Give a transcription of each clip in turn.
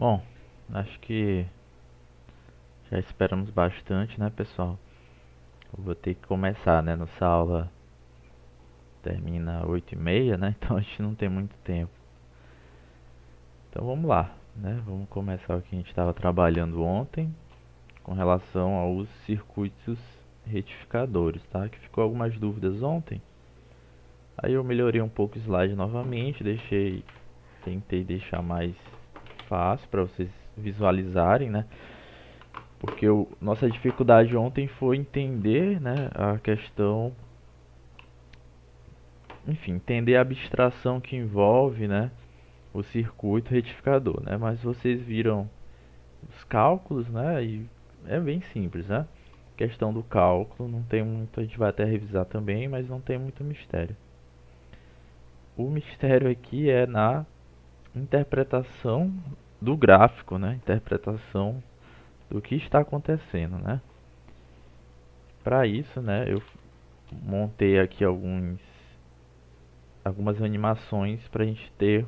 Bom, acho que já esperamos bastante, né, pessoal? Eu vou ter que começar, né? Nossa aula termina 8h30, né? Então a gente não tem muito tempo. Então vamos lá, né? Vamos começar o que a gente estava trabalhando ontem com relação aos circuitos retificadores, tá? Que ficou algumas dúvidas ontem. Aí eu melhorei um pouco o slide novamente, tentei deixar mais fácil para vocês visualizarem, né? Porque nossa dificuldade ontem foi entender, né, a questão, enfim, entender a abstração que envolve, né, o circuito retificador, né? Mas vocês viram os cálculos, né? E é bem simples, né? Questão do cálculo, não tem muito, a gente vai até revisar também, mas não tem muito mistério. O mistério aqui é na interpretação do gráfico, né? Interpretação do que está acontecendo, né? Para isso, né, eu montei aqui algumas animações para a gente ter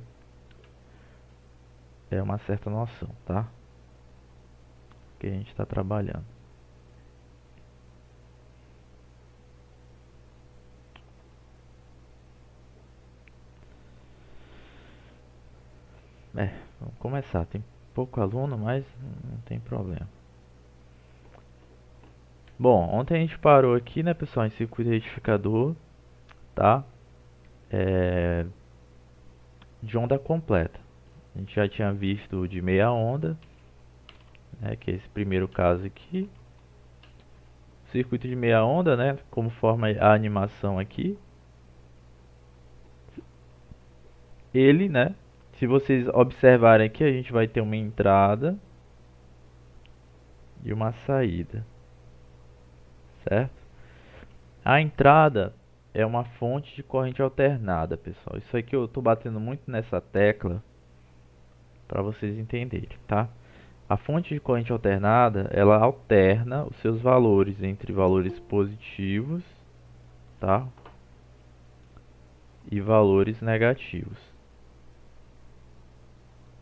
uma certa noção, tá? Que a gente está trabalhando. Vamos começar. Tem pouco aluno, mas não tem problema. Bom, ontem a gente parou aqui, né, pessoal, em circuito retificador, tá? De onda completa. A gente já tinha visto de meia onda, né, que é esse primeiro caso aqui. Circuito de meia onda, né, como forma a animação aqui. Ele, né, se vocês observarem aqui, a gente vai ter uma entrada e uma saída, certo? A entrada é uma fonte de corrente alternada, pessoal. Isso aqui eu estou batendo muito nessa tecla para vocês entenderem, tá? A fonte de corrente alternada, ela alterna os seus valores entre valores positivos, tá? E valores negativos,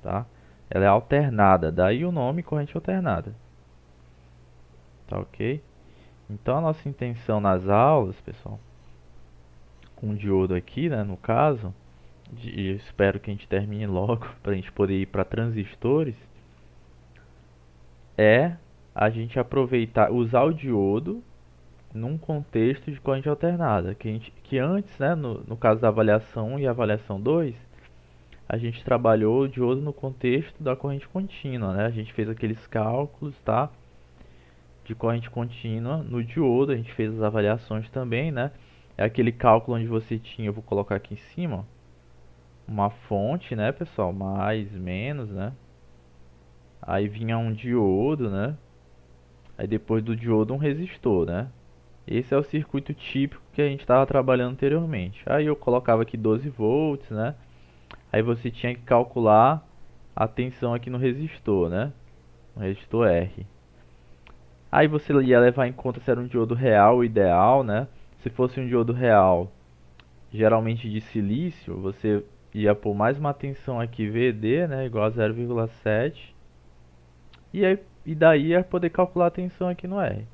tá? Ela é alternada, daí o nome corrente alternada, tá ok? Então a nossa intenção nas aulas, pessoal, com o diodo aqui, né, no caso, e eu espero que a gente termine logo para a gente poder ir para transistores, é a gente aproveitar, usar o diodo num contexto de corrente alternada, que antes, né, no caso da avaliação 1 e avaliação 2, a gente trabalhou o diodo no contexto da corrente contínua, né? A gente fez aqueles cálculos, tá? De corrente contínua no diodo, a gente fez as avaliações também, né? É aquele cálculo onde você tinha, eu vou colocar aqui em cima, uma fonte, né, pessoal? Mais, menos, né? Aí vinha um diodo, né? Aí depois do diodo um resistor, né? Esse é o circuito típico que a gente estava trabalhando anteriormente. Aí eu colocava aqui 12 volts, né? Aí você tinha que calcular a tensão aqui no resistor, né? No resistor R. Aí você ia levar em conta se era um diodo real ou ideal, né? Se fosse um diodo real, geralmente de silício, você ia pôr mais uma tensão aqui VD, né? Igual a 0,7. E daí ia poder calcular a tensão aqui no R.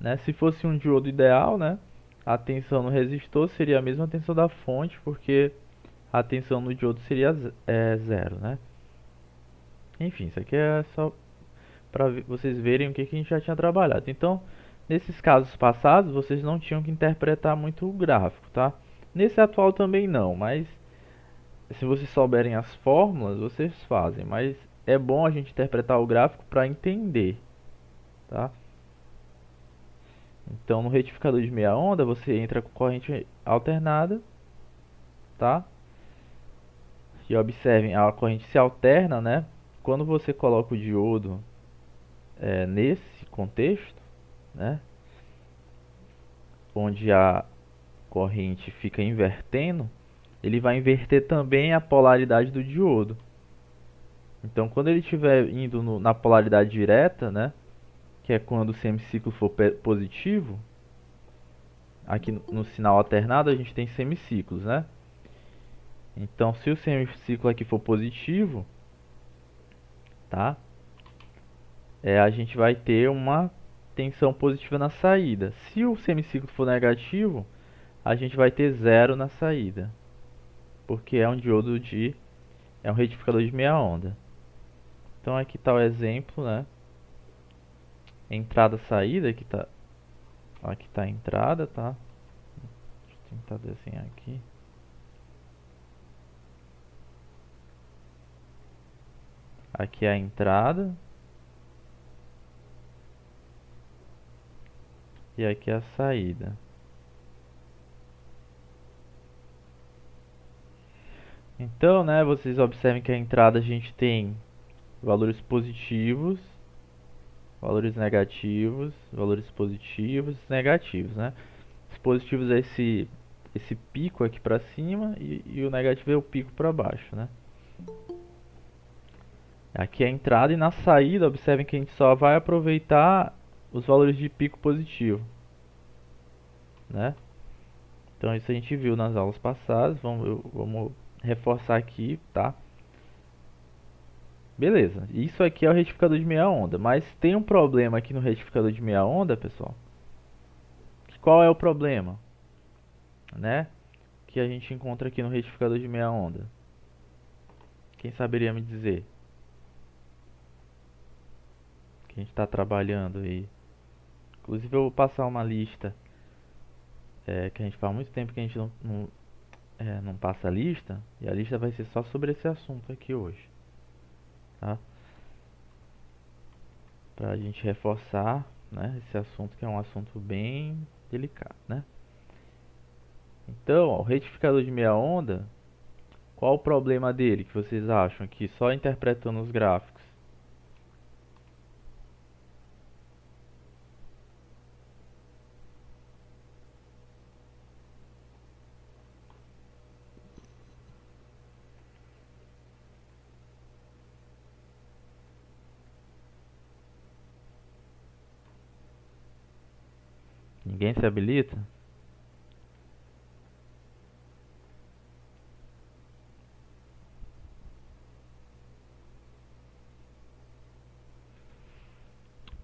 Né? Se fosse um diodo ideal, né? A tensão no resistor seria a mesma tensão da fonte, porque a tensão no diodo seria zero, né? Enfim, isso aqui é só para vocês verem o que a gente já tinha trabalhado. Então, nesses casos passados, vocês não tinham que interpretar muito o gráfico, tá? Nesse atual também não, mas se vocês souberem as fórmulas, vocês fazem. Mas é bom a gente interpretar o gráfico para entender, tá? Então, no retificador de meia onda, você entra com corrente alternada, tá? E observem, a corrente se alterna, né? Quando você coloca o diodo nesse contexto, né? Onde a corrente fica invertendo, ele vai inverter também a polaridade do diodo. Então, quando ele estiver indo na polaridade direta, né? Que é quando o semiciclo for positivo, aqui no sinal alternado a gente tem semiciclos, né? Então, se o semiciclo aqui for positivo, tá? A gente vai ter uma tensão positiva na saída. Se o semiciclo for negativo, a gente vai ter zero na saída, porque é um diodo é um retificador de meia onda. Então aqui está o exemplo, né? Entrada, saída, aqui tá a entrada, tá? Deixa eu tentar desenhar aqui. Aqui é a entrada. E aqui é a saída. Então, né, vocês observem que a entrada a gente tem valores positivos, valores negativos, valores positivos e negativos, né? Os positivos é esse pico aqui para cima e o negativo é o pico para baixo, né? Aqui é a entrada e na saída, observem que a gente só vai aproveitar os valores de pico positivo, né? Então isso a gente viu nas aulas passadas, vamos reforçar aqui, tá? Beleza, isso aqui é o retificador de meia onda, mas tem um problema aqui no retificador de meia onda, pessoal. Qual é o problema, né? Que a gente encontra aqui no retificador de meia onda. Quem saberia me dizer? Que a gente está trabalhando aí. Inclusive eu vou passar uma lista, que a gente faz muito tempo que a gente não passa a lista, e a lista vai ser só sobre esse assunto aqui hoje, tá? Pra gente reforçar, né, esse assunto que é um assunto bem delicado, né? Então, ó, o retificador de meia onda, qual o problema dele que vocês acham aqui, só interpretando os gráficos? Ninguém se habilita?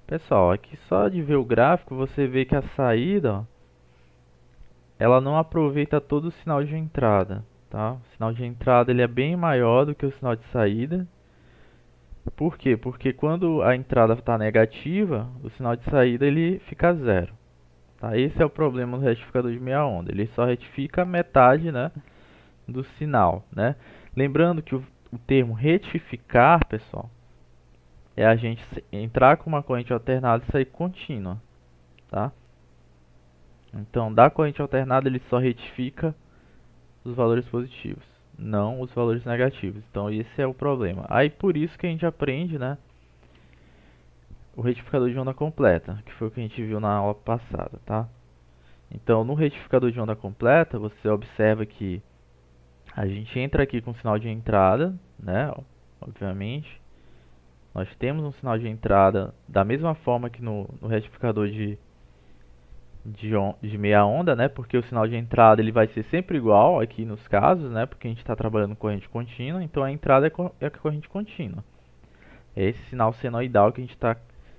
Pessoal, aqui só de ver o gráfico você vê que a saída, ó, ela não aproveita todo o sinal de entrada, tá? O sinal de entrada ele é bem maior do que o sinal de saída. Por quê? Porque quando a entrada está negativa, o sinal de saída ele fica zero. Tá? Esse é o problema do retificador de meia onda. Ele só retifica metade, né, do sinal, né? Lembrando que o termo retificar, pessoal, é a gente entrar com uma corrente alternada e sair contínua, tá? Então, da corrente alternada ele só retifica os valores positivos, não os valores negativos. Então, esse é o problema. Aí por isso que a gente aprende, né, o retificador de onda completa, que foi o que a gente viu na aula passada, tá? Então, no retificador de onda completa, você observa que a gente entra aqui com sinal de entrada, né? Obviamente, nós temos um sinal de entrada da mesma forma que no retificador de meia onda, né? Porque o sinal de entrada ele vai ser sempre igual aqui nos casos, né? Porque a gente está trabalhando com corrente contínua, então a entrada é a corrente contínua. É esse sinal senoidal que a gente está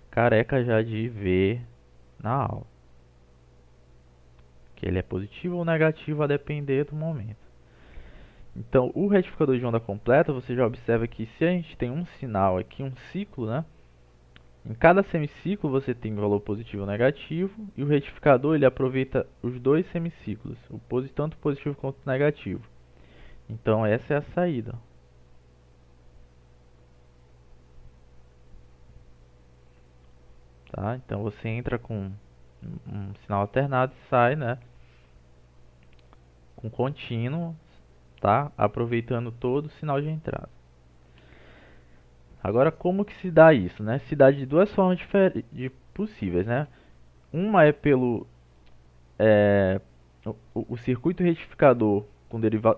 careca já de ver na aula. Que ele é positivo ou negativo a depender do momento. Então, o retificador de onda completa, você já observa que se a gente tem um sinal aqui, um ciclo, né? Em cada semiciclo você tem valor positivo ou negativo, e o retificador ele aproveita os dois semiciclos, tanto positivo quanto negativo. Então, essa é a saída. Tá? Então, você entra com um sinal alternado e sai, né, com contínuo, tá? Aproveitando todo o sinal de entrada. Agora, como que se dá isso, né? Se dá de duas formas possíveis, né? Uma é pelo o circuito retificador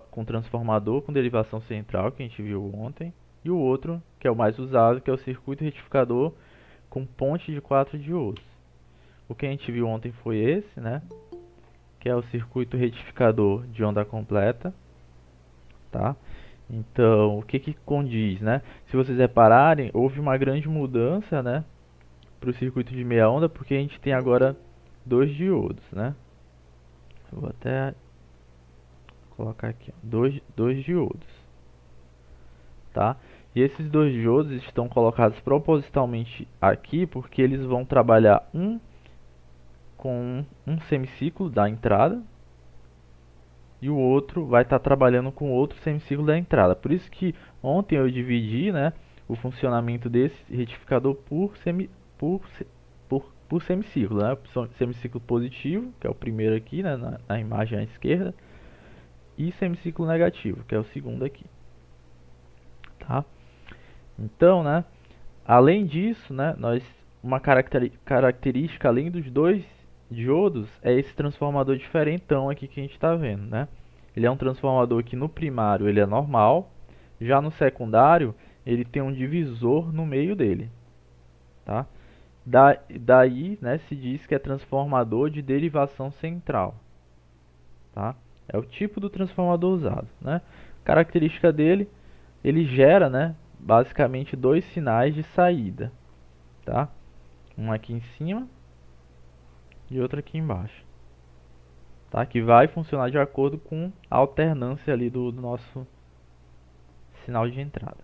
com transformador com derivação central, que a gente viu ontem, e o outro, que é o mais usado, que é o circuito retificador com ponte de 4 diodos. O que a gente viu ontem foi esse, né? Que é o circuito retificador de onda completa, tá? Então, o que que condiz, né? Se vocês repararem, houve uma grande mudança, né, para o circuito de meia onda, porque a gente tem agora dois diodos, né? Eu vou até colocar aqui, ó, dois diodos, tá? E esses dois diodos estão colocados propositalmente aqui porque eles vão trabalhar um com um semiciclo da entrada e o outro vai estar trabalhando com outro semiciclo da entrada. Por isso que ontem eu dividi, né, o funcionamento desse retificador por semiciclo, né? Semiciclo positivo, que é o primeiro aqui, né, na imagem à esquerda, e semiciclo negativo, que é o segundo aqui, tá? Então, né, além disso, né, uma característica além dos dois diodos é esse transformador diferentão aqui que a gente está vendo, né? Ele é um transformador que no primário ele é normal, já no secundário ele tem um divisor no meio dele, tá? Daí, né, se diz que é transformador de derivação central, tá? É o tipo do transformador usado, né? Característica dele, ele gera, né, basicamente dois sinais de saída, tá? Um aqui em cima e outro aqui embaixo, tá? Que vai funcionar de acordo com a alternância ali do nosso sinal de entrada.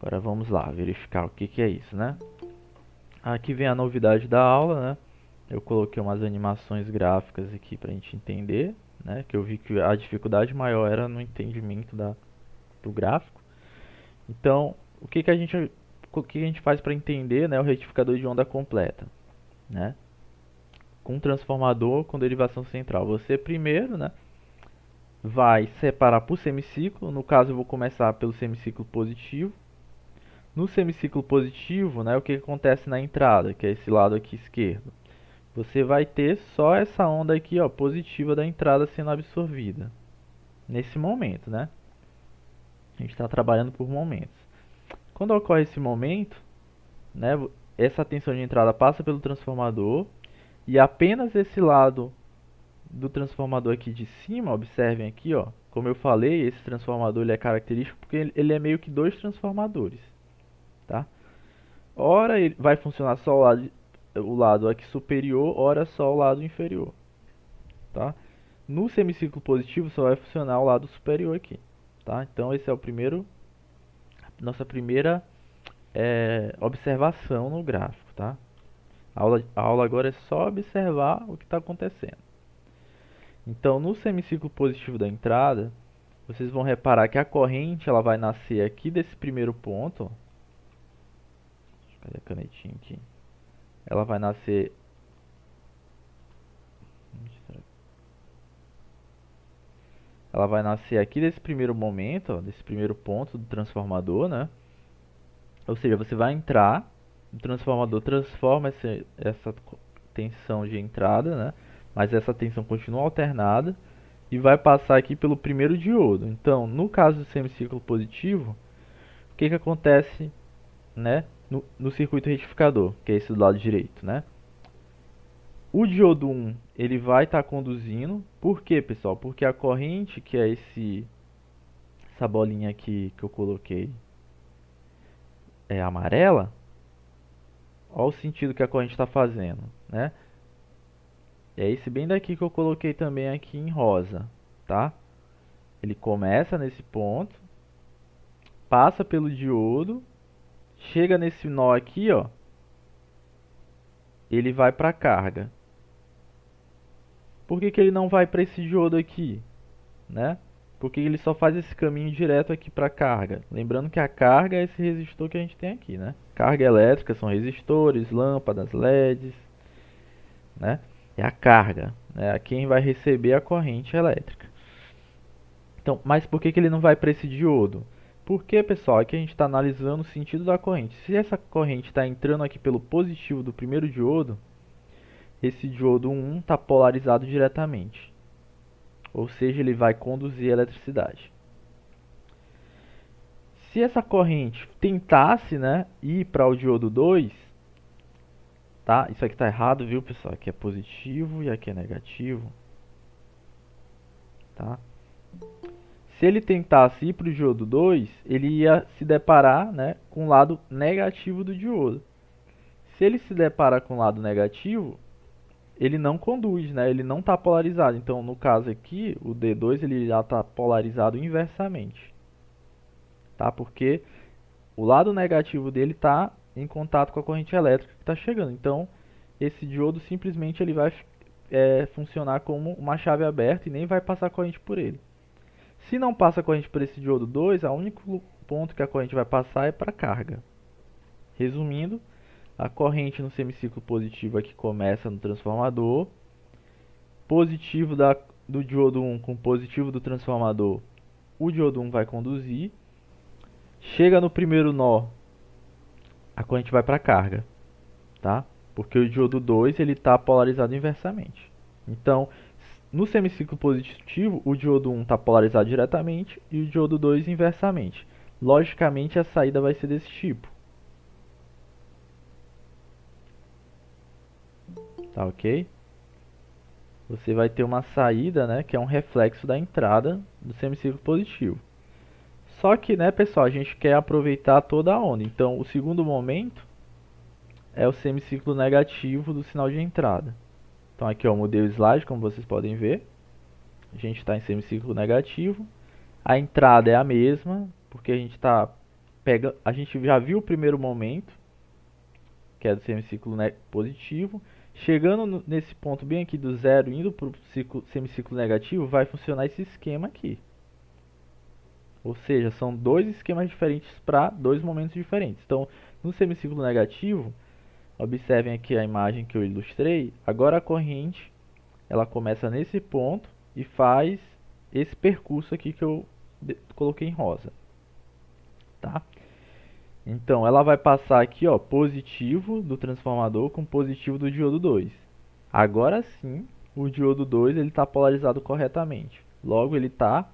Agora vamos lá, verificar o que é isso, né? Aqui vem a novidade da aula, né? Eu coloquei umas animações gráficas aqui para a gente entender, né? Que eu vi que a dificuldade maior era no entendimento do gráfico. Então, o que a gente faz para entender, né, o retificador de onda completa, né? Com um transformador com derivação central. Você primeiro, né, vai separar por semiciclo. No caso, eu vou começar pelo semiciclo positivo. No semiciclo positivo, né, o que acontece na entrada, que é esse lado aqui esquerdo? Você vai ter só essa onda aqui, ó, positiva da entrada sendo absorvida. Nesse momento, né? A gente está trabalhando por momentos. Quando ocorre esse momento, né, essa tensão de entrada passa pelo transformador e apenas esse lado do transformador aqui de cima, observem aqui, ó, como eu falei, esse transformador ele é característico porque ele é meio que dois transformadores, tá? Ora ele vai funcionar só o lado aqui superior, ora só o lado inferior, tá? No semiciclo positivo só vai funcionar o lado superior aqui, tá? Então esse é o nossa primeira observação no gráfico, tá? A aula agora é só observar o que está acontecendo. Então, no semiciclo positivo da entrada, vocês vão reparar que a corrente ela vai nascer aqui desse primeiro ponto. Ó. Cadê a canetinha aqui? Ela vai nascer. Ela vai nascer aqui desse primeiro momento, ó, desse primeiro ponto do transformador, né? Ou seja, você vai entrar, o transformador transforma essa tensão de entrada, né? Mas essa tensão continua alternada e vai passar aqui pelo primeiro diodo. Então, no caso do semiciclo positivo, o que acontece, né, no circuito retificador, que é esse do lado direito, né? O diodo 1 ele vai estar conduzindo. Por quê, pessoal? Porque a corrente, que é essa bolinha aqui que eu coloquei, é amarela. Olha o sentido que a corrente está fazendo, né? É esse bem daqui que eu coloquei também aqui em rosa, tá? Ele começa nesse ponto, passa pelo diodo, chega nesse nó aqui, ó. Ele vai para a carga. Por que ele não vai para esse diodo aqui, né? Porque ele só faz esse caminho direto aqui para a carga. Lembrando que a carga é esse resistor que a gente tem aqui, né? Carga elétrica são resistores, lâmpadas, LEDs, né? É a carga, né? A quem vai receber a corrente elétrica. Então, mas por que ele não vai para esse diodo? Porque, pessoal, aqui a gente está analisando o sentido da corrente. Se essa corrente está entrando aqui pelo positivo do primeiro diodo, esse diodo 1 está polarizado diretamente. Ou seja, ele vai conduzir a eletricidade. Se essa corrente tentasse, né, ir para o diodo 2, tá? Isso aqui está errado, viu, pessoal? Aqui é positivo e aqui é negativo, tá? Se ele tentasse ir para o diodo 2, ele ia se deparar, né, com o lado negativo do diodo. Se ele se depara com o lado negativo, ele não conduz, né, ele não está polarizado. Então, no caso aqui, o D2 ele já está polarizado inversamente, tá? Porque o lado negativo dele está em contato com a corrente elétrica que está chegando. Então, esse diodo simplesmente ele vai funcionar como uma chave aberta e nem vai passar corrente por ele. Se não passa corrente por esse diodo 2, o único ponto que a corrente vai passar é para a carga. Resumindo, a corrente no semiciclo positivo aqui começa no transformador, positivo do diodo 1 com positivo do transformador, o diodo 1 vai conduzir, chega no primeiro nó, a corrente vai para a carga, tá? Porque o diodo 2 ele está polarizado inversamente. Então, no semiciclo positivo, o diodo 1 está polarizado diretamente e o diodo 2 inversamente. Logicamente, a saída vai ser desse tipo. Tá ok? Você vai ter uma saída, né, que é um reflexo da entrada do semiciclo positivo. Só que, né, pessoal, a gente quer aproveitar toda a onda. Então, o segundo momento é o semiciclo negativo do sinal de entrada. Então, aqui eu mudei o slide, como vocês podem ver. A gente está em semiciclo negativo. A entrada é a mesma, porque a gente já viu o primeiro momento, que é do semiciclo positivo. Chegando nesse ponto bem aqui do zero, indo para o semiciclo negativo, vai funcionar esse esquema aqui. Ou seja, são dois esquemas diferentes para dois momentos diferentes. Então, no semiciclo negativo, observem aqui a imagem que eu ilustrei. Agora a corrente ela começa nesse ponto e faz esse percurso aqui que eu coloquei em rosa, tá? Então, ela vai passar aqui, ó, positivo do transformador com positivo do diodo 2. Agora sim, o diodo 2 ele está polarizado corretamente. Logo, ele está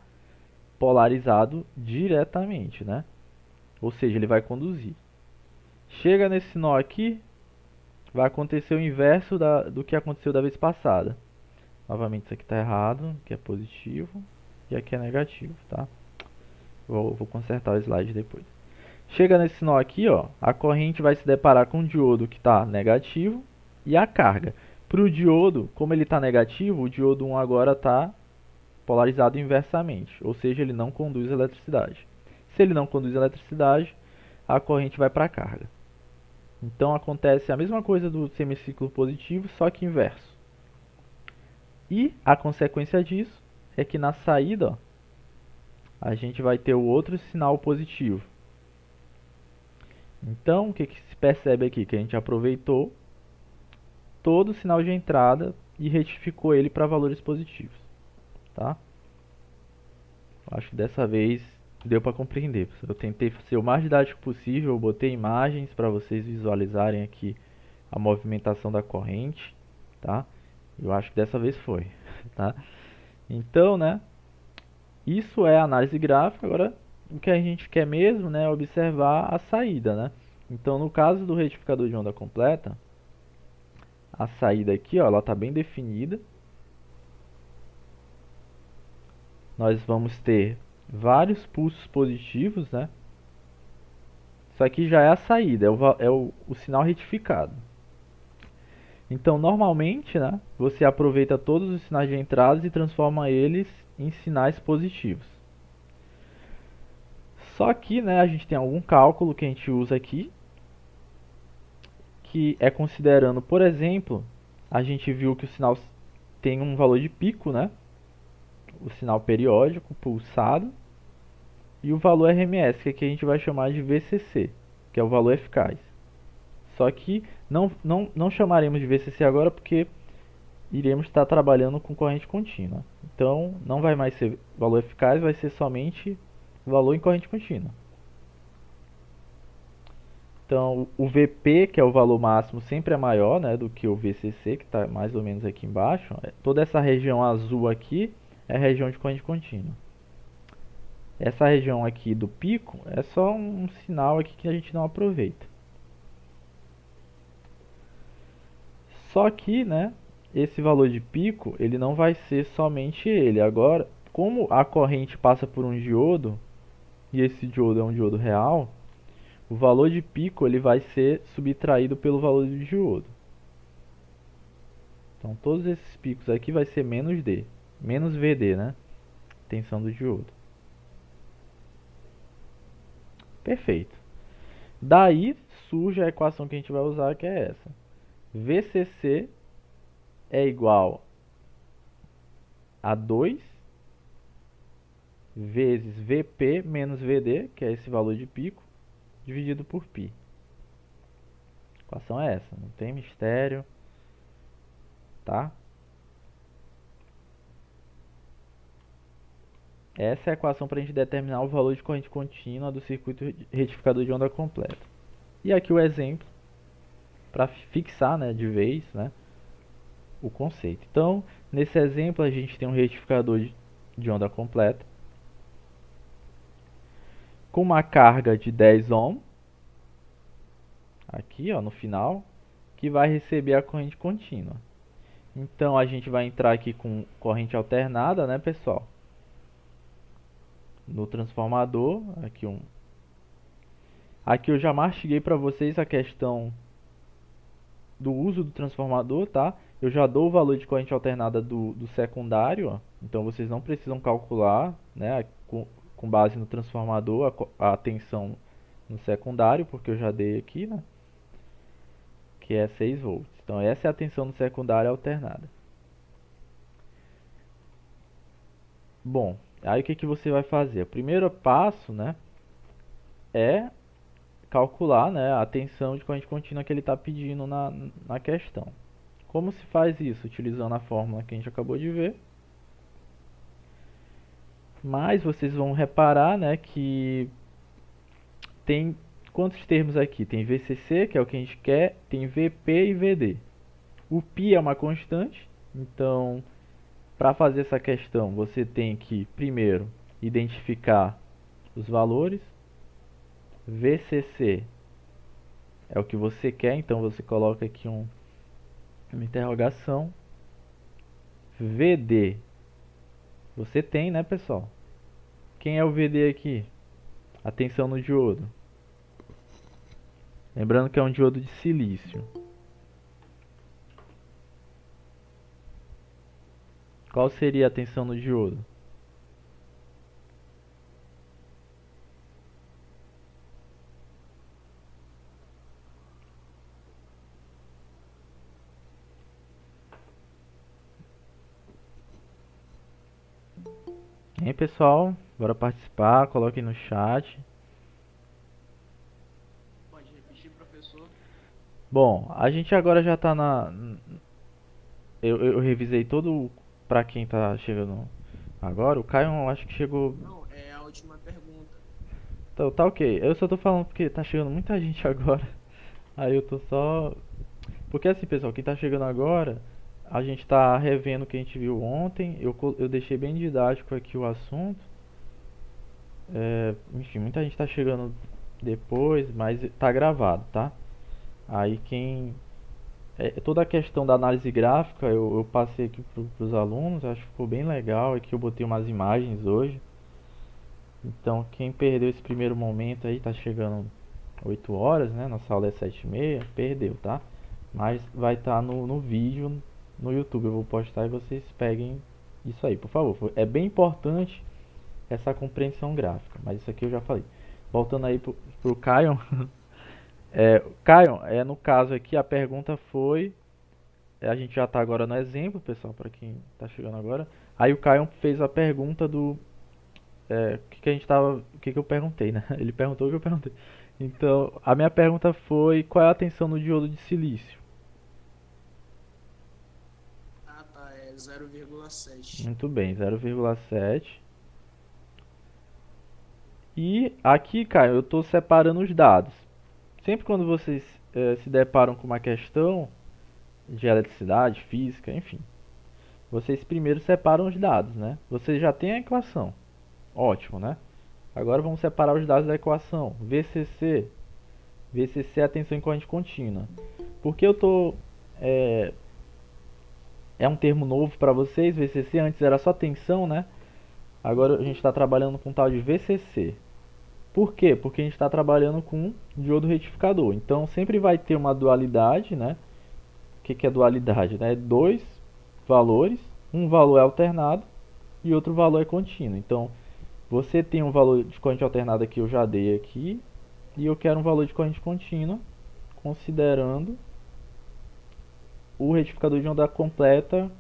polarizado diretamente, né? Ou seja, ele vai conduzir. Chega nesse nó aqui, vai acontecer o inverso do que aconteceu da vez passada. Novamente, isso aqui está errado, que é positivo, e aqui é negativo, tá? Vou consertar o slide depois. Chega nesse nó aqui, ó, a corrente vai se deparar com o diodo que está negativo e a carga. Para o diodo, como ele está negativo, o diodo 1 agora está polarizado inversamente, ou seja, ele não conduz eletricidade. Se ele não conduz eletricidade, a corrente vai para a carga. Então acontece a mesma coisa do semiciclo positivo, só que inverso. E a consequência disso é que na saída, ó, a gente vai ter o outro sinal positivo. Então, o que se percebe aqui? Que a gente aproveitou todo o sinal de entrada e retificou ele para valores positivos, tá? Acho que dessa vez deu para compreender. Eu tentei ser o mais didático possível, eu botei imagens para vocês visualizarem aqui a movimentação da corrente, tá? Eu acho que dessa vez foi, tá? Então, né? Isso é análise gráfica. Agora, o que a gente quer mesmo, né, é observar a saída, né? Então, no caso do retificador de onda completa, a saída aqui, ó, ela está bem definida. Nós vamos ter vários pulsos positivos, né? Isso aqui já é a saída, é o sinal retificado. Então, normalmente, né, você aproveita todos os sinais de entrada e transforma eles em sinais positivos. Só que, né, a gente tem algum cálculo que a gente usa aqui, que é considerando, por exemplo, a gente viu que o sinal tem um valor de pico, né? O sinal periódico pulsado, e o valor RMS, que aqui a gente vai chamar de VCC, que é o valor eficaz. Só que não chamaremos de VCC agora porque iremos estar trabalhando com corrente contínua. Então, não vai mais ser valor eficaz, vai ser somente valor em corrente contínua. Então, o VP, que é o valor máximo, sempre é maior, né, do que o VCC, que está mais ou menos aqui embaixo. Toda essa região azul aqui é a região de corrente contínua. Essa região aqui do pico é só um sinal aqui que a gente não aproveita. Só que, né, esse valor de pico, ele não vai ser somente ele. Agora, como a corrente passa por um diodo, e esse diodo é um diodo real, o valor de pico ele vai ser subtraído pelo valor do diodo. Então todos esses picos aqui vai ser menos D, menos VD, né? Tensão do diodo. Perfeito. Daí surge a equação que a gente vai usar, que é essa. VCC é igual a 2 vezes VP menos VD, que é esse valor de pico, dividido por π. A equação é essa, não tem mistério, tá? Essa é a equação para a gente determinar o valor de corrente contínua do circuito retificador de onda completa. E aqui o exemplo para fixar, né, de vez, né, o conceito. Então, nesse exemplo a gente tem um retificador de onda completa com uma carga de 10 ohm, aqui ó, no final, que vai receber a corrente contínua. Então a gente vai entrar aqui com corrente alternada, né, pessoal? No transformador, aqui eu já mastiguei para vocês a questão do uso do transformador, tá? Eu já dou o valor de corrente alternada do secundário, ó. Então vocês não precisam calcular, né, com base no transformador a tensão no secundário, porque eu já dei aqui, né, que é 6 volts. Então essa é a tensão no secundário alternada. Bom, aí o que que você vai fazer? O primeiro passo, né, é calcular, né, a tensão de corrente contínua que ele está pedindo na questão. Como se faz isso? Utilizando a fórmula que a gente acabou de ver. Mas vocês vão reparar, né, que tem quantos termos aqui? Tem VCC, que é o que a gente quer, tem VP e VD. O π é uma constante, então para fazer essa questão você tem que primeiro identificar os valores. VCC é o que você quer, então você coloca aqui uma interrogação. VD você tem, né, pessoal? Quem é o VD aqui? A tensão no diodo. Lembrando que é um diodo de silício. Qual seria a tensão no diodo? Hein, pessoal? Bora participar, coloquem no chat. Pode repetir, professor? Bom, a gente agora já tá eu revisei todo pra quem tá chegando agora. O Caio eu acho que chegou. Não, é a última pergunta. Então, tá ok. Eu só tô falando porque tá chegando muita gente agora. Aí eu tô só. Porque assim, pessoal, quem tá chegando agora, a gente tá revendo o que a gente viu ontem. Eu deixei bem didático aqui o assunto. Enfim, muita gente tá chegando depois, mas tá gravado, tá? Aí toda a questão da análise gráfica eu passei aqui pros alunos, acho que ficou bem legal. Aqui eu botei umas imagens hoje. Então quem perdeu esse primeiro momento aí, tá chegando 8 horas, né? Nossa aula é 7h30, perdeu, tá? Mas vai estar no vídeo no YouTube, eu vou postar e vocês peguem isso aí, por favor. É bem importante essa compreensão gráfica, mas isso aqui eu já falei. Voltando aí pro Caio. Caio, no caso aqui a pergunta foi, a gente já está agora no exemplo, pessoal, para quem está chegando agora. Aí o Caio fez a pergunta do que a gente tava, o que eu perguntei, né? Ele perguntou o que eu perguntei. Então, a minha pergunta foi qual é a tensão no diodo de silício? Ah, tá, é 0,7. Muito bem, 0,7. E aqui, Caio, eu estou separando os dados. Sempre quando vocês se deparam com uma questão de eletricidade, física, enfim, vocês primeiro separam os dados, né? Você já tem a equação. Ótimo, né? Agora vamos separar os dados da equação. VCC. VCC é a tensão em corrente contínua. Porque eu tô é um termo novo para vocês. VCC antes era só tensão, né? Agora a gente está trabalhando com tal de VCC. Por quê? Porque a gente está trabalhando com diodo retificador. Então sempre vai ter uma dualidade, né? O que é dualidade? Né? Dois valores, um valor é alternado e outro valor é contínuo. Então você tem um valor de corrente alternada que eu já dei aqui e eu quero um valor de corrente contínua, considerando o retificador de onda completa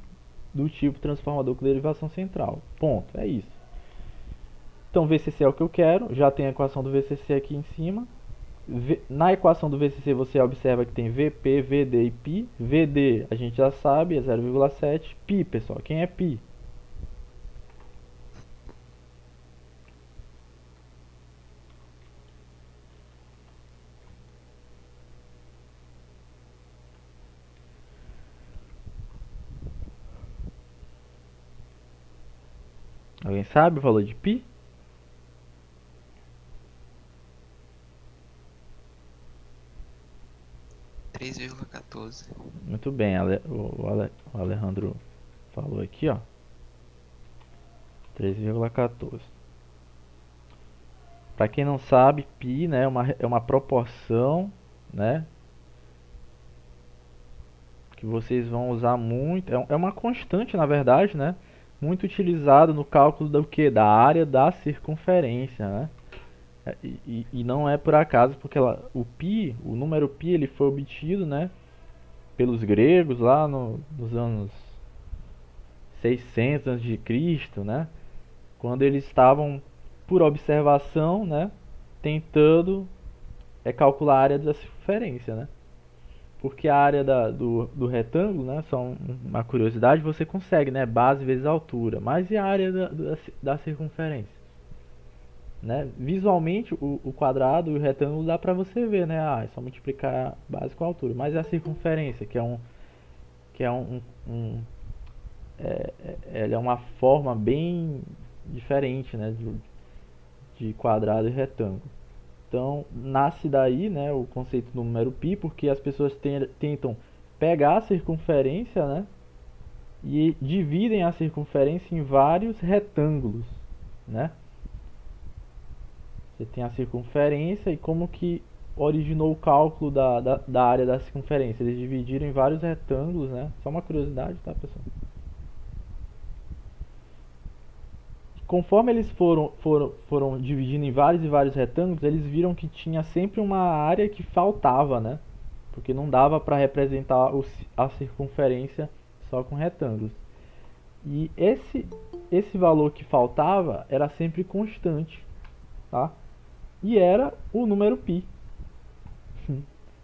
do tipo transformador com derivação central. Ponto, é isso. Então VCC é o que eu quero, já tem a equação do VCC aqui em cima. Na equação do VCC você observa que tem VP, VD e π. VD a gente já sabe, é 0,7. π, pessoal, quem é π? Alguém sabe o valor de π? Muito bem, o Alejandro falou aqui, ó. 3,14. Para quem não sabe, π, né, é uma proporção, né, que vocês vão usar muito. É uma constante, na verdade, né, muito utilizado no cálculo do que? Da área da circunferência, né? E não é por acaso, porque o π, o número π, ele foi obtido, né, pelos gregos lá nos anos 600 a.C., né, quando eles estavam, por observação, né, tentando calcular a área da circunferência, né? Porque a área do retângulo, né, só uma curiosidade, você consegue, né, base vezes altura, mas e a área da circunferência? Né? Visualmente, o quadrado e o retângulo dá para você ver, né? Ah, é só multiplicar a base com a altura. Mas a circunferência, que é ela é uma forma bem diferente, né, de quadrado e retângulo. Então, nasce daí, né, o conceito do número π, porque as pessoas tentam pegar a circunferência, né, e dividem a circunferência em vários retângulos, né? Você tem a circunferência e como que originou o cálculo da área da circunferência. Eles dividiram em vários retângulos, né? Só uma curiosidade, tá, pessoal? Conforme eles foram dividindo em vários e vários retângulos, eles viram que tinha sempre uma área que faltava, né? Porque não dava para representar a circunferência só com retângulos. E esse valor que faltava era sempre constante, tá? E era o número π.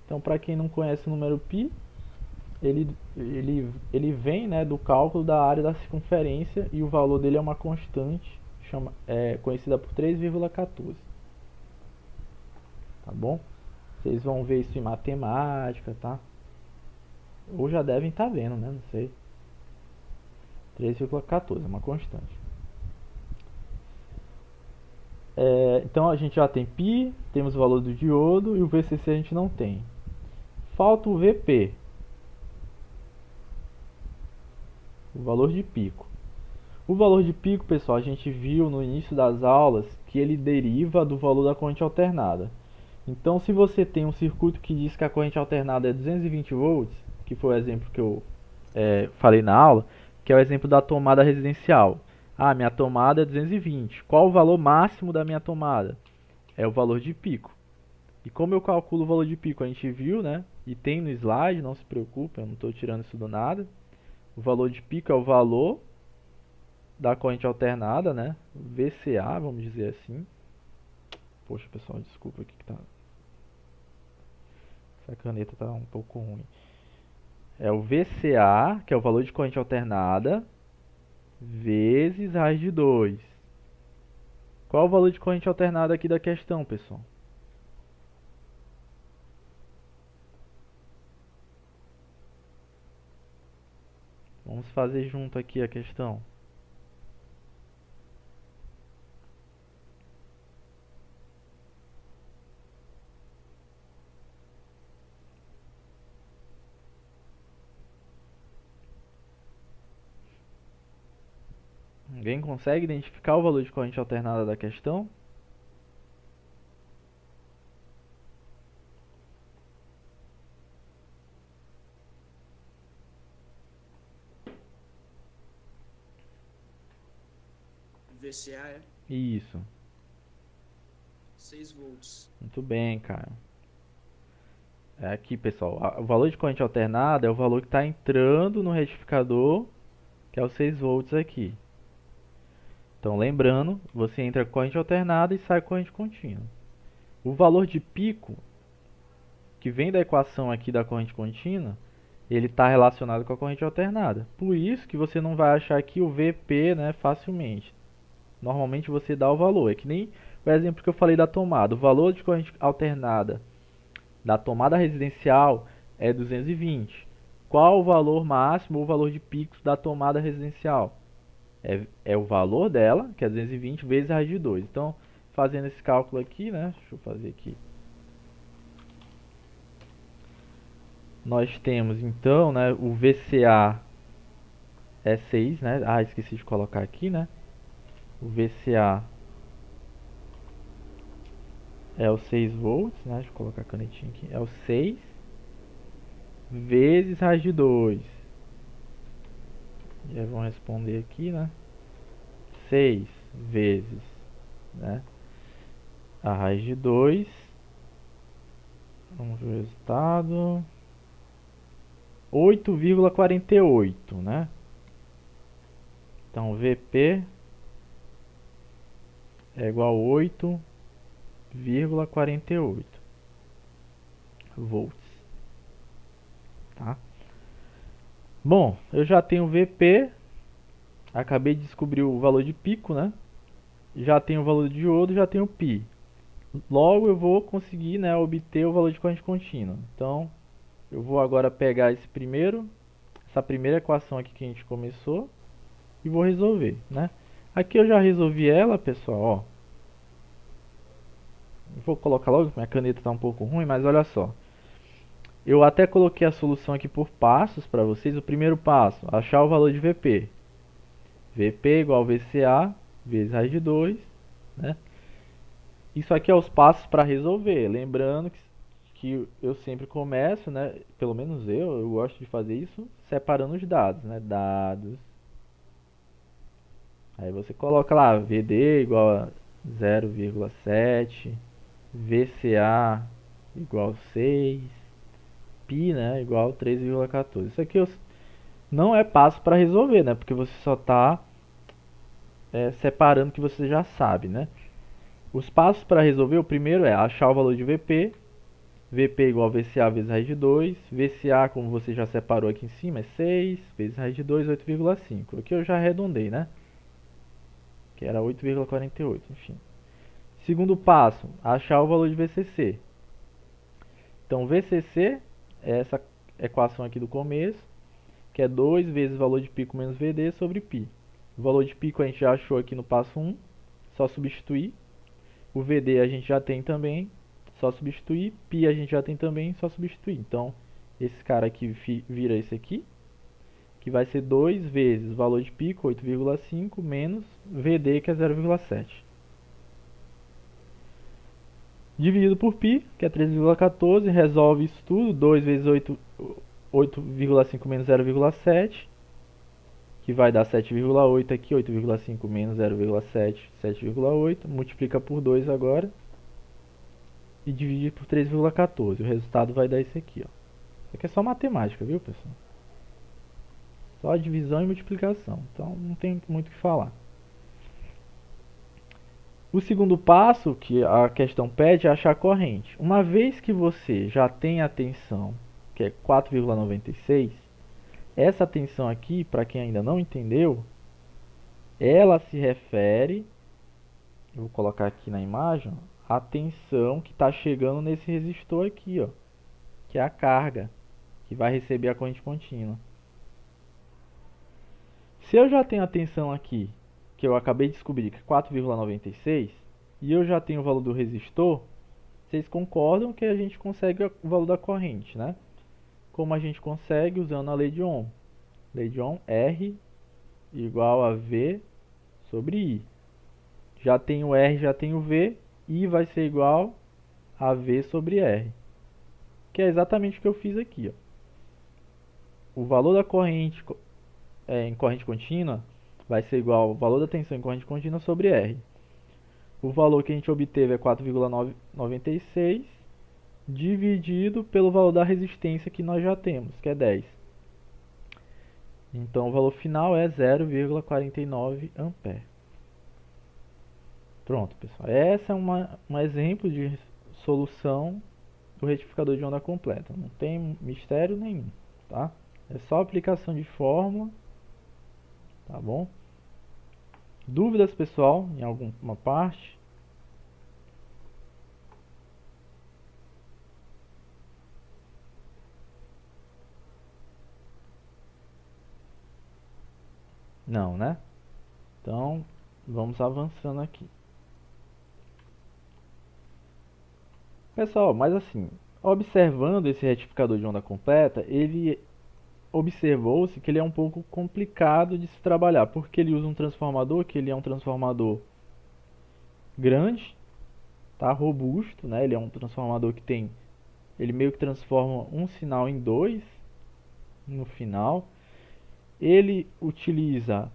Então, para quem não conhece o número π, ele vem, né, do cálculo da área da circunferência e o valor dele é uma constante conhecida por 3,14. Tá bom? Vocês vão ver isso em matemática, tá? Ou já devem estar vendo, né? Não sei. 3,14 é uma constante. Então a gente já tem π, temos o valor do diodo e o VCC a gente não tem. Falta o VP, o valor de pico. O valor de pico, pessoal, a gente viu no início das aulas que ele deriva do valor da corrente alternada. Então, se você tem um circuito que diz que a corrente alternada é 220 volts, que foi o exemplo que eu falei na aula, que é o exemplo da tomada residencial. Ah, minha tomada é 220. Qual o valor máximo da minha tomada? É o valor de pico. E como eu calculo o valor de pico? A gente viu, né? E tem no slide, não se preocupe, eu não estou tirando isso do nada. O valor de pico é o valor da corrente alternada, né? VCA, vamos dizer assim. Poxa, pessoal, desculpa aqui que tá... Essa caneta tá um pouco ruim. É o VCA, que é o valor de corrente alternada, vezes raiz de 2. Qual o valor de corrente alternada aqui da questão, pessoal? Vamos fazer junto aqui a questão. Alguém consegue identificar o valor de corrente alternada da questão? VCA é Isso. 6 volts. Muito bem, cara. É aqui, pessoal. O valor de corrente alternada é o valor que está entrando no retificador, que é os 6 volts aqui. Então, lembrando, você entra com corrente alternada e sai com corrente contínua. O valor de pico, que vem da equação aqui da corrente contínua, ele está relacionado com a corrente alternada. Por isso que você não vai achar aqui o VP, né, facilmente. Normalmente você dá o valor. É que nem o exemplo que eu falei da tomada. O valor de corrente alternada da tomada residencial é 220. Qual o valor máximo ou o valor de picos da tomada residencial? É o valor dela, que é 220 vezes a raiz de 2. Então, fazendo esse cálculo aqui, né? Deixa eu fazer aqui. Nós temos então, né, o VCA é 6, né? Ah, esqueci de colocar aqui, né? O VCA é o 6 volts, né? Deixa eu colocar a canetinha aqui. É o 6 vezes raiz de 2. Já vão responder aqui, né? 6 vezes, né, a raiz de 2. Vamos ver o resultado. 8,48, né? Então, VP é igual a 8,48 volts, tá? Bom, eu já tenho VP, acabei de descobrir o valor de pico, né? Já tenho o valor de diodo, já tenho π. Logo eu vou conseguir, né, obter o valor de corrente contínua. Então, eu vou agora pegar essa primeira equação aqui que a gente começou e vou resolver, né? Aqui eu já resolvi ela, pessoal, ó. Vou colocar logo, minha caneta está um pouco ruim, mas olha só. Eu até coloquei a solução aqui por passos para vocês. O primeiro passo, achar o valor de VP. VP igual a VCA vezes raiz de 2, né? Isso aqui é os passos para resolver. Lembrando que eu sempre começo, né? Pelo menos eu gosto de fazer isso separando os dados, né? Dados. Aí você coloca lá VD igual a 0,7, VCA igual a 6, π, né, igual a 3,14. Isso aqui não é passo para resolver, né? Porque você só está separando o que você já sabe, né? Os passos para resolver, o primeiro é achar o valor de VP. VP igual a VCA vezes raiz de 2. VCA, como você já separou aqui em cima, é 6 vezes raiz de 2, 8,5. Aqui eu já arredondei, né? Que era 8,48, enfim. Segundo passo, achar o valor de VCC. Então, VCC é essa equação aqui do começo, que é 2 vezes o valor de pico menos VD sobre π. O valor de pico a gente já achou aqui no passo 1, só substituir. O VD a gente já tem também, só substituir. π a gente já tem também, só substituir. Então, esse cara aqui vira esse aqui, que vai ser 2 vezes o valor de pico, 8,5, menos VD, que é 0,7. Dividido por π, que é 3,14, resolve isso tudo, 2 vezes 8,5 menos 0,7, que vai dar 7,8 aqui, 8,5 menos 0,7, 7,8, multiplica por 2 agora, e divide por 3,14, o resultado vai dar esse aqui, ó. Isso aqui é só matemática, viu, pessoal? Só divisão e multiplicação, então não tem muito o que falar. O segundo passo que a questão pede é achar a corrente. Uma vez que você já tem a tensão, que é 4,96, essa tensão aqui, para quem ainda não entendeu, ela se refere, eu vou colocar aqui na imagem, a tensão que está chegando nesse resistor aqui, ó, que é a carga, que vai receber a corrente contínua. Se eu já tenho a tensão aqui, que eu acabei de descobrir, que é 4,96, e eu já tenho o valor do resistor, vocês concordam que a gente consegue o valor da corrente, né? Como a gente consegue usando a lei de Ohm. Lei de Ohm, R igual a V sobre I. Já tem o R, já tem o V, I vai ser igual a V sobre R. Que é exatamente o que eu fiz aqui, ó. O valor da corrente em corrente contínua vai ser igual ao valor da tensão em corrente contínua sobre R. O valor que a gente obteve é 4,96 dividido pelo valor da resistência que nós já temos, que é 10. Então o valor final é 0,49 ampere. Pronto, pessoal. Essa é um exemplo de solução do retificador de onda completa. Não tem mistério nenhum, tá? É só aplicação de fórmula, tá bom? Dúvidas, pessoal, em alguma parte? Não, né? Então, vamos avançando aqui. Pessoal, mas assim, observando esse retificador de onda completa, ele observou-se que ele é um pouco complicado de se trabalhar, porque ele usa um transformador que ele é um transformador grande, tá, robusto, né? Ele é um transformador que tem, ele meio que transforma um sinal em dois no final. Ele utiliza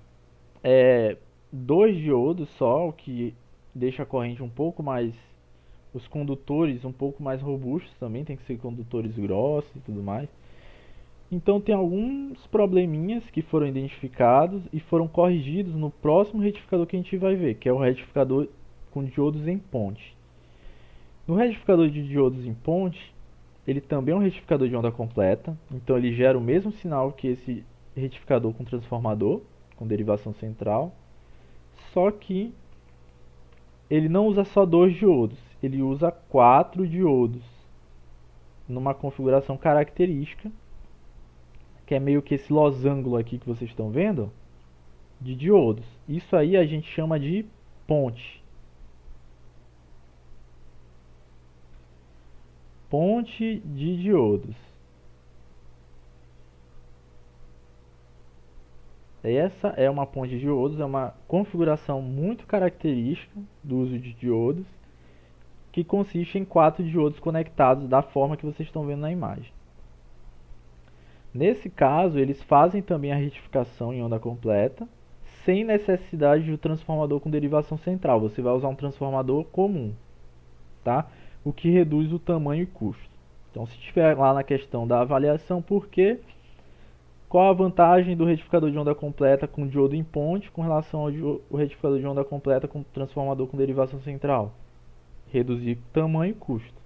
dois diodos só, o que deixa a corrente um pouco mais, os condutores um pouco mais robustos também, tem que ser condutores grossos e tudo mais. Então tem alguns probleminhas que foram identificados e foram corrigidos no próximo retificador que a gente vai ver, que é o retificador com diodos em ponte. No retificador de diodos em ponte, ele também é um retificador de onda completa, então ele gera o mesmo sinal que esse retificador com transformador, com derivação central, só que ele não usa só dois diodos, ele usa 4 diodos numa configuração característica, que é meio que esse losango aqui que vocês estão vendo, de diodos. Isso aí a gente chama de ponte. Ponte de diodos. Essa é uma ponte de diodos, é uma configuração muito característica do uso de diodos, que consiste em 4 diodos conectados da forma que vocês estão vendo na imagem. Nesse caso, eles fazem também a retificação em onda completa, sem necessidade de um transformador com derivação central. Você vai usar um transformador comum, tá? O que reduz o tamanho e custo. Então, se estiver lá na questão da avaliação, por quê? Qual a vantagem do retificador de onda completa com diodo em ponte com relação ao retificador de onda completa com transformador com derivação central? Reduzir tamanho e custo.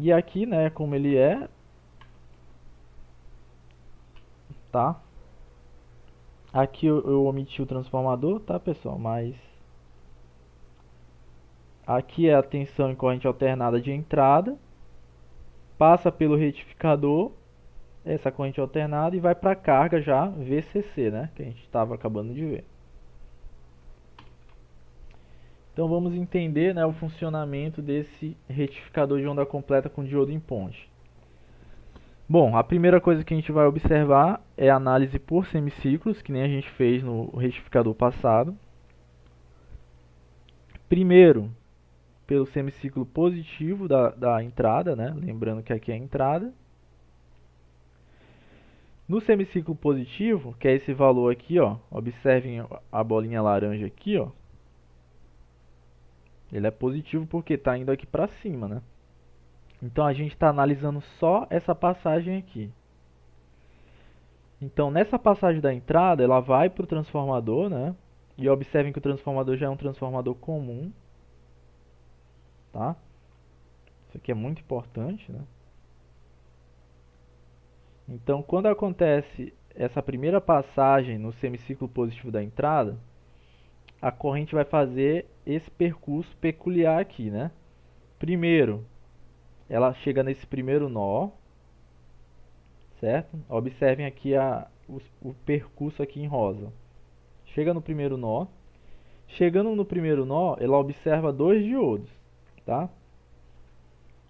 E aqui, né, como ele é, tá? Aqui eu omiti o transformador, tá, pessoal? Mas aqui é a tensão em corrente alternada de entrada, passa pelo retificador, essa corrente alternada, e vai para a carga já VCC, né, que a gente estava acabando de ver. Então vamos entender, né, o funcionamento desse retificador de onda completa com diodo em ponte. Bom, a primeira coisa que a gente vai observar é a análise por semiciclos, que nem a gente fez no retificador passado. Primeiro, pelo semiciclo positivo da entrada, né? Lembrando que aqui é a entrada. No semiciclo positivo, que é esse valor aqui, ó, observem a bolinha laranja aqui, ó. Ele é positivo porque está indo aqui para cima, né? Então a gente está analisando só essa passagem aqui. Então nessa passagem da entrada, ela vai para o transformador, né? E observem que o transformador já é um transformador comum, tá? Isso aqui é muito importante, né? Então, quando acontece essa primeira passagem no semiciclo positivo da entrada, a corrente vai fazer esse percurso peculiar aqui, né? Primeiro, ela chega nesse primeiro nó, certo? Observem aqui o percurso aqui em rosa. Chega no primeiro nó. Chegando no primeiro nó, ela observa dois diodos, tá?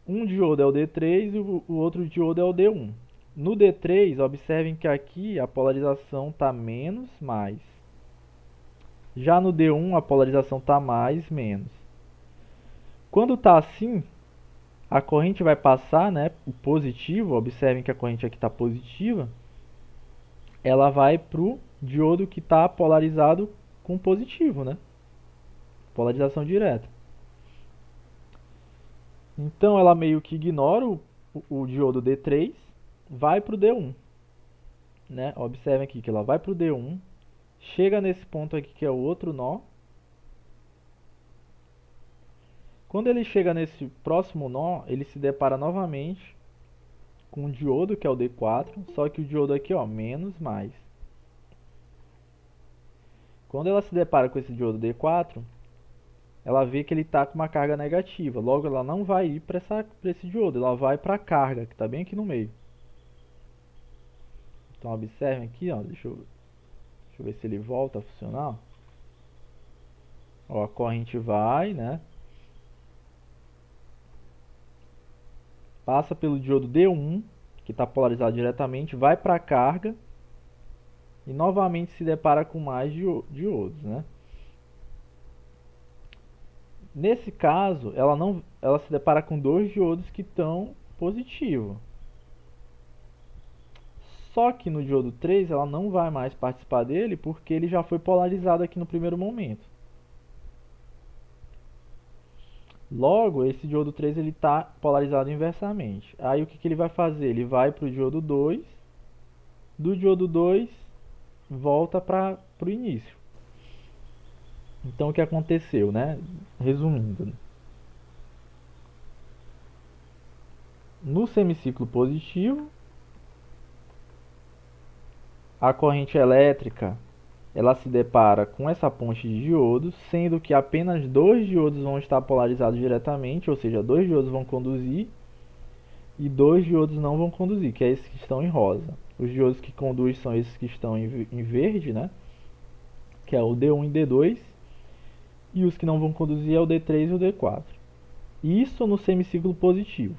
Um diodo é o D3 e o outro diodo é o D1. No D3, observem que aqui a polarização está menos, mais. Já no D1, a polarização está mais, menos. Quando está assim, a corrente vai passar, né, o positivo, observem que a corrente aqui está positiva, ela vai para o diodo que está polarizado com positivo, né? Polarização direta. Então ela meio que ignora o diodo D3, vai para o D1. Né? Observem aqui que ela vai para o D1, chega nesse ponto aqui que é o outro nó. Quando ele chega nesse próximo nó, ele se depara novamente com um diodo que é o D4, só que o diodo aqui, ó, menos, mais. Quando ela se depara com esse diodo D4, ela vê que ele está com uma carga negativa. Logo, ela não vai ir para esse diodo, ela vai para a carga, que está bem aqui no meio. Então, observem aqui, ó, deixa eu ver se ele volta a funcionar. Ó, a corrente vai, né? Passa pelo diodo D1, que está polarizado diretamente, vai para a carga e novamente se depara com mais diodos, né? Nesse caso, ela se depara com dois diodos que estão positivos. Só que no diodo 3 ela não vai mais participar dele porque ele já foi polarizado aqui no primeiro momento. Logo, esse diodo 3 ele está polarizado inversamente. Aí o que ele vai fazer? Ele vai para o diodo 2, do diodo 2 volta para o início. Então o que aconteceu, né? Resumindo, no semiciclo positivo, a corrente elétrica ela se depara com essa ponte de diodos, sendo que apenas dois diodos vão estar polarizados diretamente, ou seja, dois diodos vão conduzir e dois diodos não vão conduzir, que é esses que estão em rosa. Os diodos que conduzem são esses que estão em verde, né? Que é o D1 e D2, e os que não vão conduzir é o D3 e o D4. Isso no semiciclo positivo.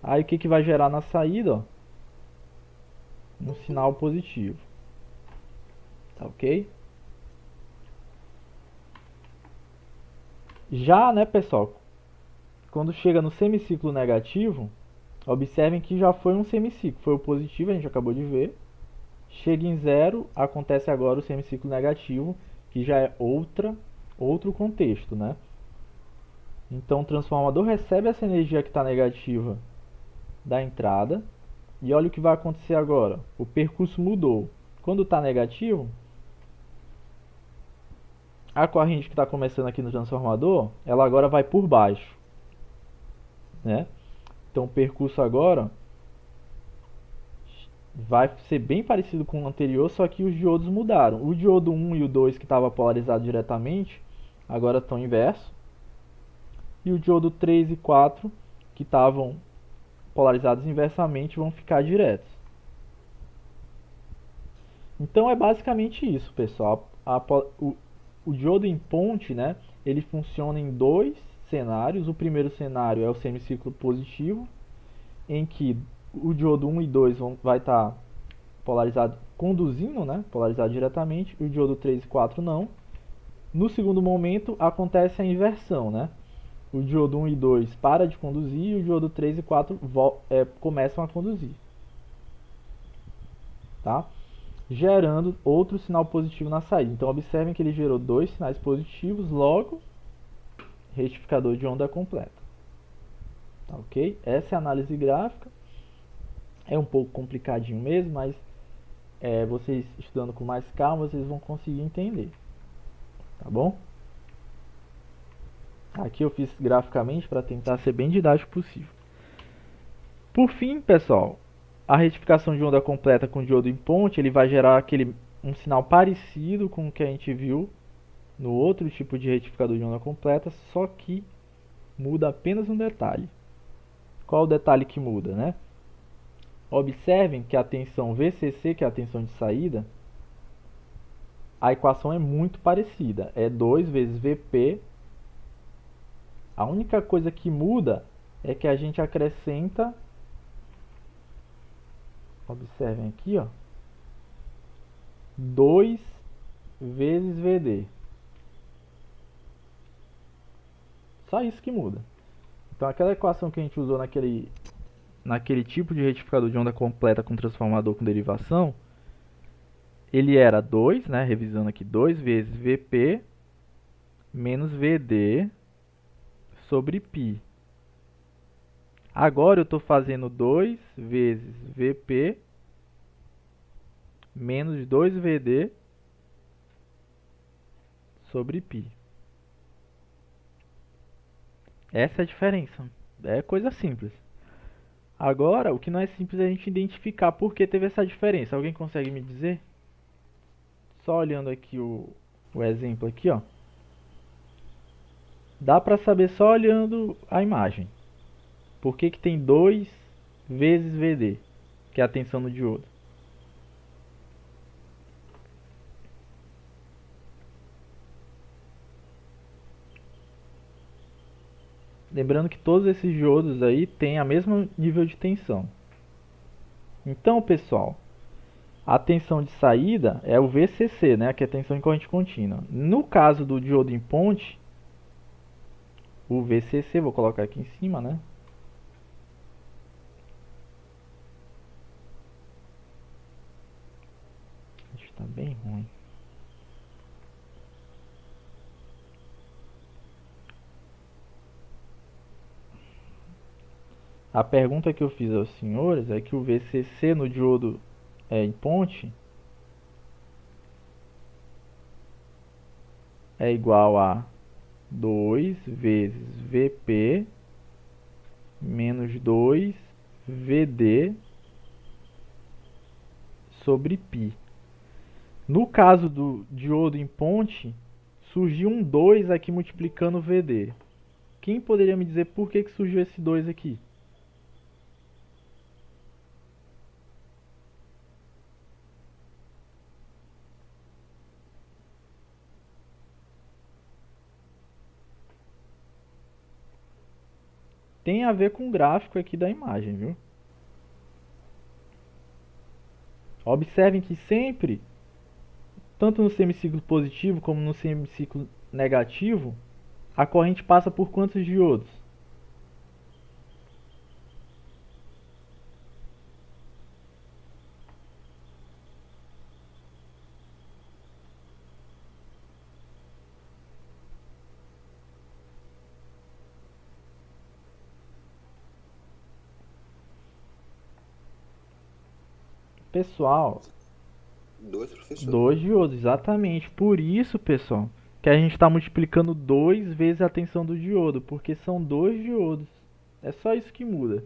Aí o que vai gerar na saída? Ó, um sinal positivo. Tá ok? Já, né, pessoal, quando chega no semiciclo negativo, observem que já foi um semiciclo. Foi o positivo, a gente acabou de ver. Chega em zero, acontece agora o semiciclo negativo, que já é outro contexto, né? Então o transformador recebe essa energia que está negativa da entrada. E olha o que vai acontecer agora. O percurso mudou. Quando está negativo, a corrente que está começando aqui no transformador, ela agora vai por baixo, né? Então o percurso agora vai ser bem parecido com o anterior, só que os diodos mudaram. O diodo 1 e o 2 que estava polarizado diretamente, agora estão inversos. E o diodo 3 e 4 que estavam polarizados inversamente vão ficar diretos. Então é basicamente isso, pessoal. O diodo em ponte, né, ele funciona em dois cenários. O primeiro cenário é o semiciclo positivo, em que o diodo 1 e 2 vai estar polarizado conduzindo, né, polarizado diretamente, e o diodo 3 e 4 não. No segundo momento acontece a inversão, né? O diodo 1 e 2 para de conduzir e o diodo 3 e 4 começam a conduzir. Tá? Gerando outro sinal positivo na saída. Então observem que ele gerou dois sinais positivos, logo retificador de onda completa. Tá, ok? Essa é a análise gráfica. É um pouco complicadinho mesmo, mas vocês estudando com mais calma, vocês vão conseguir entender. Tá bom? Aqui eu fiz graficamente para tentar ser bem didático possível. Por fim, pessoal, a retificação de onda completa com diodo em ponte, ele vai gerar um sinal parecido com o que a gente viu no outro tipo de retificador de onda completa, só que muda apenas um detalhe. Qual o detalhe que muda, né? Observem que a tensão VCC, que é a tensão de saída, a equação é muito parecida. É 2 vezes Vp. A única coisa que muda é que a gente acrescenta Observem aqui, ó. 2 vezes VD. Só isso que muda. Então aquela equação que a gente usou naquele tipo de retificador de onda completa com transformador com derivação, ele era 2, né, revisando aqui, 2 vezes Vp menos Vd sobre π. Agora eu estou fazendo 2 vezes Vp menos 2Vd sobre π. Essa é a diferença. É coisa simples. Agora, o que não é simples é a gente identificar por que teve essa diferença. Alguém consegue me dizer? Só olhando aqui o exemplo aqui, ó. Dá para saber só olhando a imagem. Por que tem 2 vezes VD, que é a tensão no diodo? Lembrando que todos esses diodos aí têm a mesmo nível de tensão. Então, pessoal, a tensão de saída é o VCC, né, que é a tensão em corrente contínua. No caso do diodo em ponte, o VCC, vou colocar aqui em cima, né? Está bem ruim. A pergunta que eu fiz aos senhores é que o VCC no diodo em ponte é igual a 2 vezes Vp menos 2 Vd sobre π. No caso do diodo em ponte, surgiu um 2 aqui multiplicando o Vd. Quem poderia me dizer por que surgiu esse 2 aqui? Tem a ver com o gráfico aqui da imagem, viu? Observem que sempre, tanto no semiciclo positivo como no semiciclo negativo, a corrente passa por quantos diodos? Pessoal, 2, professor. 2 diodos, exatamente. Por isso, pessoal, que a gente está multiplicando 2 vezes a tensão do diodo, porque são 2 diodos. É só isso que muda,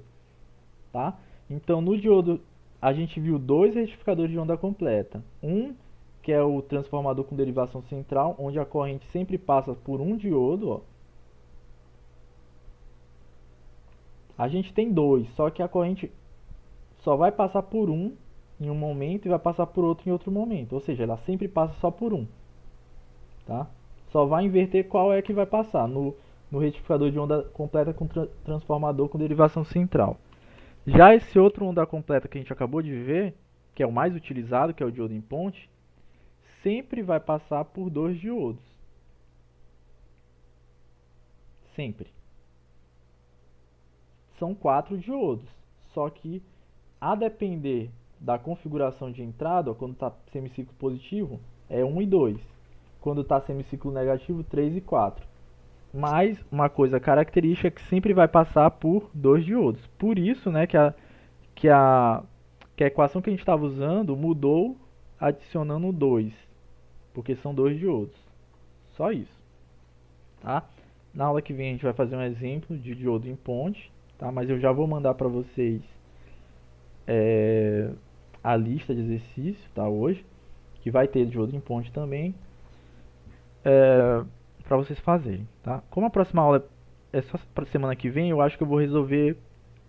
tá? Então, no diodo, a gente viu 2 retificadores de onda completa. Um, que é o transformador com derivação central, onde a corrente sempre passa por um diodo, ó. A gente tem 2, só que a corrente só vai passar por um em um momento e vai passar por outro em outro momento. Ou seja, ela sempre passa só por um, tá? Só vai inverter qual é que vai passar no retificador de onda completa com transformador com derivação central. Já esse outro onda completa que a gente acabou de ver, que é o mais utilizado, que é o diodo em ponte, sempre vai passar por 2 diodos. Sempre. São 4 diodos, só que a depender da configuração de entrada, ó, quando está semiciclo positivo, é 1 e 2. Quando está semiciclo negativo, 3 e 4. Mas uma coisa característica é que sempre vai passar por 2 diodos. Por isso, né, que a equação que a gente estava usando mudou adicionando 2, porque são 2 diodos. Só isso, tá? Na aula que vem a gente vai fazer um exemplo de diodo em ponte, tá? Mas eu já vou mandar para vocês a lista de exercícios, tá? Hoje, que vai ter diodo em ponte também, para vocês fazerem, tá? Como a próxima aula é só para semana que vem, eu acho que eu vou resolver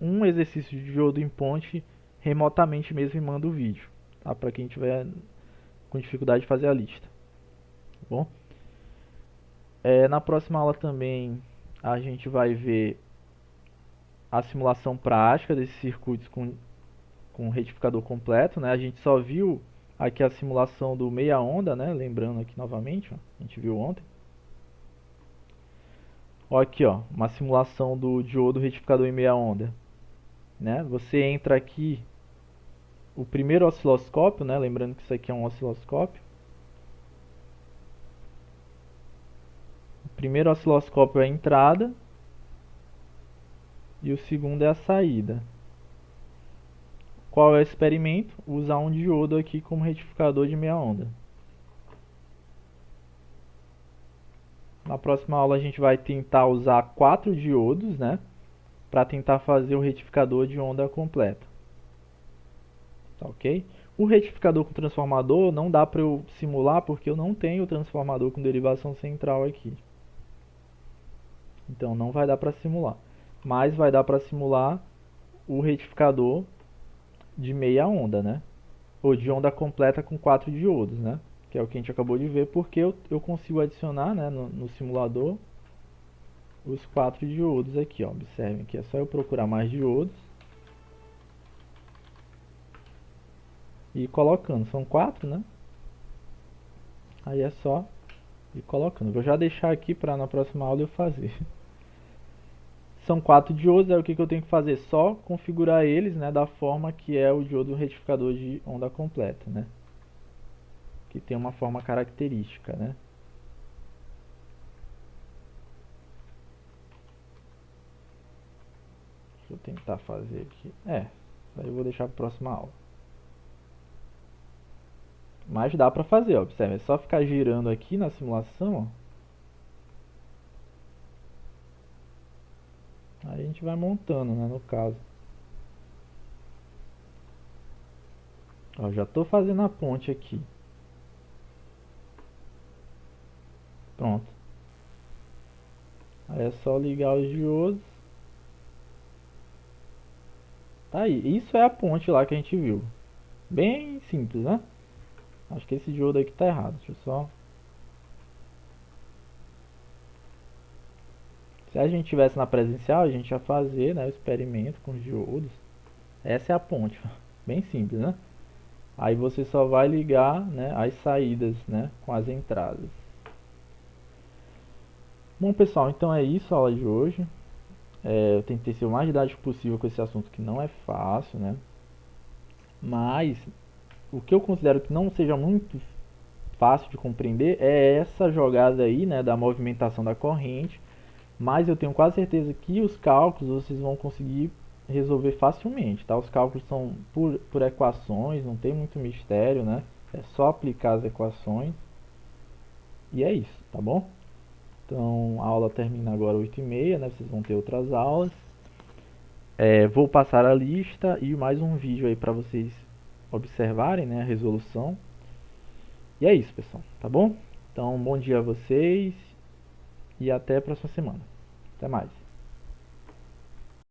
um exercício de diodo em ponte remotamente mesmo e mando o vídeo, tá? Para quem tiver com dificuldade de fazer a lista, tá bom? Na próxima aula também a gente vai ver a simulação prática desses circuitos com com o retificador completo, né? A gente só viu aqui a simulação do meia onda, né? Lembrando aqui novamente, ó, a gente viu ontem. Ó, aqui, ó, uma simulação do diodo retificador em meia onda, né? Você entra aqui, o primeiro osciloscópio, né? Lembrando que isso aqui é um osciloscópio. O primeiro osciloscópio é a entrada e o segundo é a saída. Qual é o experimento? Usar um diodo aqui como retificador de meia onda. Na próxima aula a gente vai tentar usar 4 diodos, né, para tentar fazer o retificador de onda completa. Tá ok? O retificador com transformador não dá para eu simular porque eu não tenho transformador com derivação central aqui. Então não vai dar para simular. Mas vai dar para simular o retificador de meia onda, né? Ou de onda completa com 4 diodos, né? Que é o que a gente acabou de ver, porque eu consigo adicionar, né, no simulador os 4 diodos aqui, ó. Observem que é só eu procurar mais diodos e ir colocando. São 4, né? Aí é só ir colocando. Vou já deixar aqui para na próxima aula eu fazer. São 4 diodos, aí o que eu tenho que fazer? Só configurar eles, né, da forma que é o diodo retificador de onda completa, né? Que tem uma forma característica, né? Deixa eu tentar fazer aqui. Aí eu vou deixar para a próxima aula. Mas dá para fazer, ó. Observe, é só ficar girando aqui na simulação, ó. Aí a gente vai montando, né, no caso. Ó, já estou fazendo a ponte aqui. Pronto. Aí é só ligar os diodos. Tá aí. Isso é a ponte lá que a gente viu. Bem simples, né? Acho que esse diodo aqui tá errado. Deixa eu só... Se a gente tivesse na presencial, a gente ia fazer, né, o experimento com os diodos. Essa é a ponte. Bem simples, né? Aí você só vai ligar, né, as saídas, né, com as entradas. Bom, pessoal, então é isso a aula de hoje. Eu tentei ser o mais didático possível com esse assunto que não é fácil, né? Mas o que eu considero que não seja muito fácil de compreender é essa jogada aí, né, da movimentação da corrente. Mas eu tenho quase certeza que os cálculos vocês vão conseguir resolver facilmente, tá? Os cálculos são por equações, não tem muito mistério, né? É só aplicar as equações. E é isso, tá bom? Então a aula termina agora 8h30, né? Vocês vão ter outras aulas. Vou passar a lista e mais um vídeo aí para vocês observarem, né, a resolução. E é isso, pessoal, tá bom? Então, bom dia a vocês e até a próxima semana. Até mais.